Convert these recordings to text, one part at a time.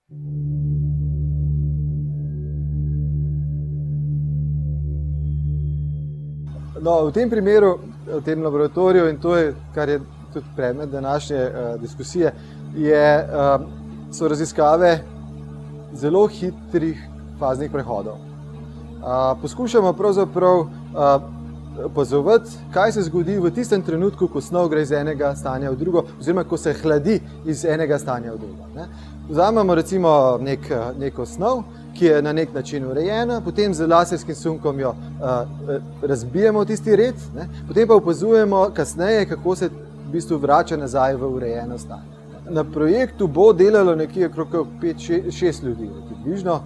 No, v tem primeru, v tem laboratoriju, in to je, kar je tudi predmet današnje diskusije, so raziskave zelo hitrih faznih prehodov. Poskušamo pravzaprav opazovati, kaj se zgodi v tistem trenutku, ko snov gre iz enega stanja v drugo, oziroma ko se hladi iz enega stanja v drugo. Vzamemo recimo neko snov, ki je na nek način urejena, potem z laserskim sunkom jo razbijemo v tisti red, potem pa opazujemo kasneje, kako se v bistvu vrača nazaj v urejeno stanje. Na projektu bo delalo nekje okrog 5-6 ljudi, približno,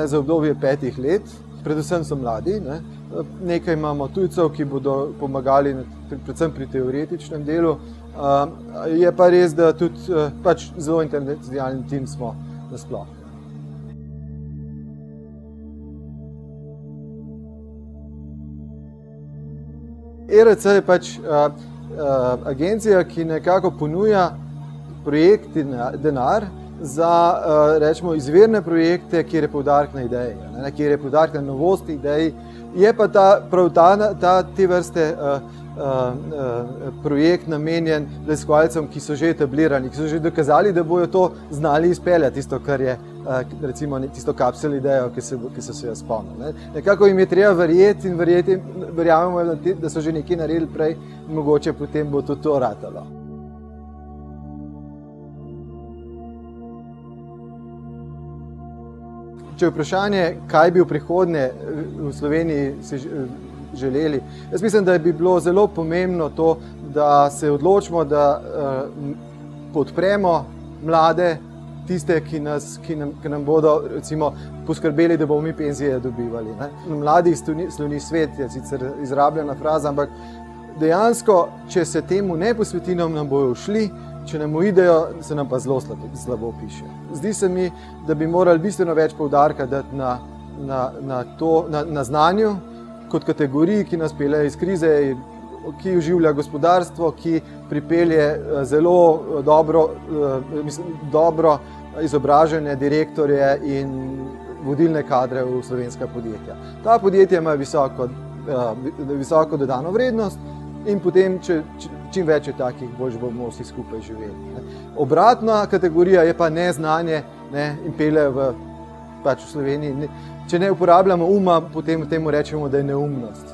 za obdobje 5 let. Predvsem so mladi, nekaj imamo tujcev, ki bodo pomagali predvsem pri teoretičnem delu. Je pa res, da tudi zelo internacionalni tim smo nasploh. ERC je agencija, ki nekako ponuja projektni denar za, rečemo, izvirne projekte, kjer je poudarek na ideji, kjer je poudarek na novosti idej. Je pa prav te vrste projekt namenjen raziskovalcem, ki so že etablirani, ki so že dokazali, da bojo to znali izpeljati, tisto, kar je, recimo, tisto kapsel idejo, ki so se jo spomnili. Nekako jim je treba verjeti in verjamemo, da so že nekaj naredili prej in mogoče potem bo tudi to ratalo. Če je vprašanje, kaj bi v prihodnje v Sloveniji si želeli, jaz mislim, da bi bilo zelo pomembno to, da se odločimo, da podpremo mlade, tiste, ki nam bodo, recimo, poskrbeli, da bomo mi penzije dobivali. Mladih sloni svet, je sicer izrabljena fraza, ampak dejansko, če se temu ne posvetimo, nam bojo ušli, če nam uidejo, se nam pa zelo slabo piše. Zdi se mi, da bi morali bistveno več poudarka dati na znanju kot kategoriji, ki nas pelje iz krize, ki oživlja gospodarstvo, ki pripelje zelo dobro izobražene direktorje in vodilne kadre v slovenska podjetja. Ta podjetja imajo visoko dodano vrednost in potem, čim več je takih, bolj bomo vsi skupaj živeli. Obratna kategorija je pa neznanje in pelje v Sloveniji. Če ne uporabljamo uma, potem temu rečemo, da je neumnost.